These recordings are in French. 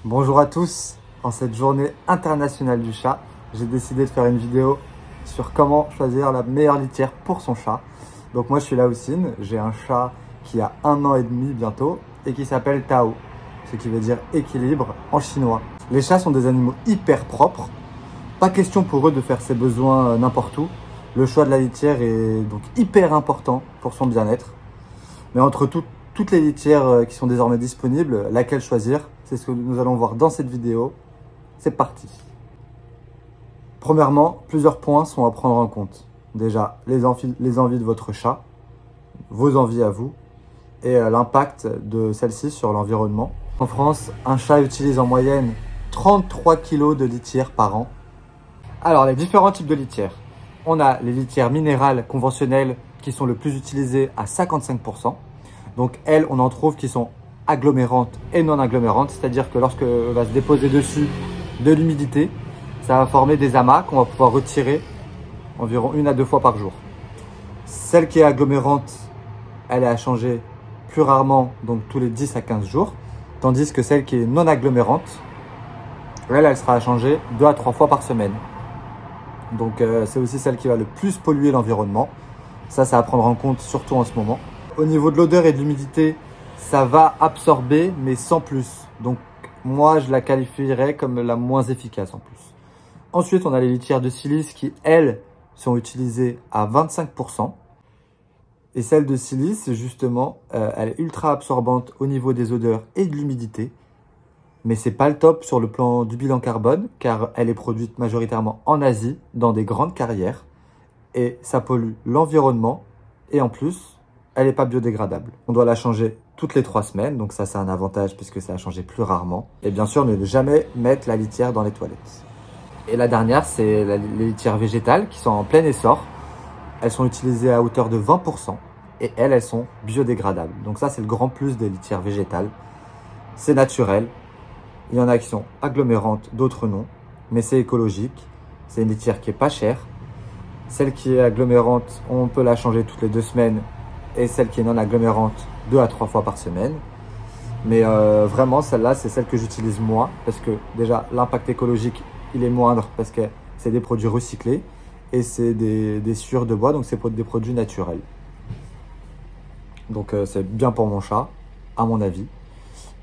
Bonjour à tous, en cette journée internationale du chat, j'ai décidé de faire une vidéo sur comment choisir la meilleure litière pour son chat. Donc moi je suis Laoussine, j'ai un chat qui a 1 an et demi bientôt et qui s'appelle Tao, ce qui veut dire équilibre en chinois. Les chats sont des animaux hyper propres, pas question pour eux de faire ses besoins n'importe où. Le choix de la litière est donc hyper important pour son bien-être. Mais entre toutes les litières qui sont désormais disponibles, laquelle choisir? C'est ce que nous allons voir dans cette vidéo. C'est parti. Premièrement, plusieurs points sont à prendre en compte. Déjà, les envies de votre chat, vos envies à vous, et l'impact de celle-ci sur l'environnement. En France, un chat utilise en moyenne 33 kg de litière par an. Alors, les différents types de litières. On a les litières minérales conventionnelles qui sont le plus utilisées à 55%. Donc elles, on en trouve qui sont agglomérantes et non agglomérantes, c'est-à-dire que lorsque va se déposer dessus de l'humidité, ça va former des amas qu'on va pouvoir retirer environ 1 à 2 fois par jour. Celle qui est agglomérante, elle est à changer plus rarement, donc tous les 10 à 15 jours, tandis que celle qui est non agglomérante, elle sera à changer 2 à 3 fois par semaine. Donc c'est aussi celle qui va le plus polluer l'environnement. Ça à prendre en compte, surtout en ce moment. Au niveau de l'odeur et de l'humidité, ça va absorber, mais sans plus. Donc, moi, je la qualifierais comme la moins efficace en plus. Ensuite, on a les litières de silice qui, elles, sont utilisées à 25%. Et celle de silice, justement, elle est ultra absorbante au niveau des odeurs et de l'humidité. Mais c'est pas le top sur le plan du bilan carbone, car elle est produite majoritairement en Asie, dans des grandes carrières. Et ça pollue l'environnement. Et en plus, elle n'est pas biodégradable. On doit la changer toutes les 3 semaines, donc ça c'est un avantage puisque ça a changé plus rarement. Et bien sûr, ne jamais mettre la litière dans les toilettes. Et la dernière, c'est les litières végétales qui sont en plein essor. Elles sont utilisées à hauteur de 20% et elles sont biodégradables. Donc ça c'est le grand plus des litières végétales. C'est naturel. Il y en a qui sont agglomérantes, d'autres non. Mais c'est écologique. C'est une litière qui est pas chère. Celle qui est agglomérante, on peut la changer toutes les 2 semaines. Et celle qui est non agglomérante, 2 à 3 fois par semaine. Mais vraiment, celle-là, c'est celle que j'utilise moi. Parce que déjà, l'impact écologique, il est moindre parce que c'est des produits recyclés. Et c'est des sciures de bois, donc c'est des produits naturels. Donc c'est bien pour mon chat, à mon avis.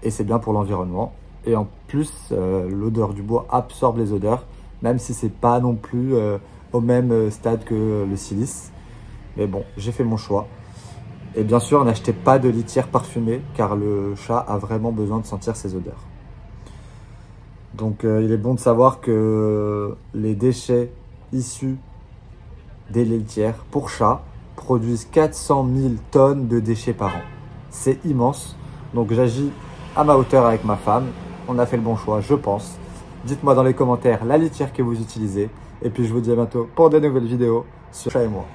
Et c'est bien pour l'environnement. Et en plus, l'odeur du bois absorbe les odeurs. Même si c'est pas non plus au même stade que le silice. Mais bon, j'ai fait mon choix. Et bien sûr, n'achetez pas de litière parfumée car le chat a vraiment besoin de sentir ses odeurs. Donc il est bon de savoir que les déchets issus des litières pour chats produisent 400 000 tonnes de déchets par an. C'est immense. Donc j'agis à ma hauteur avec ma femme. On a fait le bon choix, je pense. Dites-moi dans les commentaires la litière que vous utilisez. Et puis je vous dis à bientôt pour de nouvelles vidéos sur Chat et moi.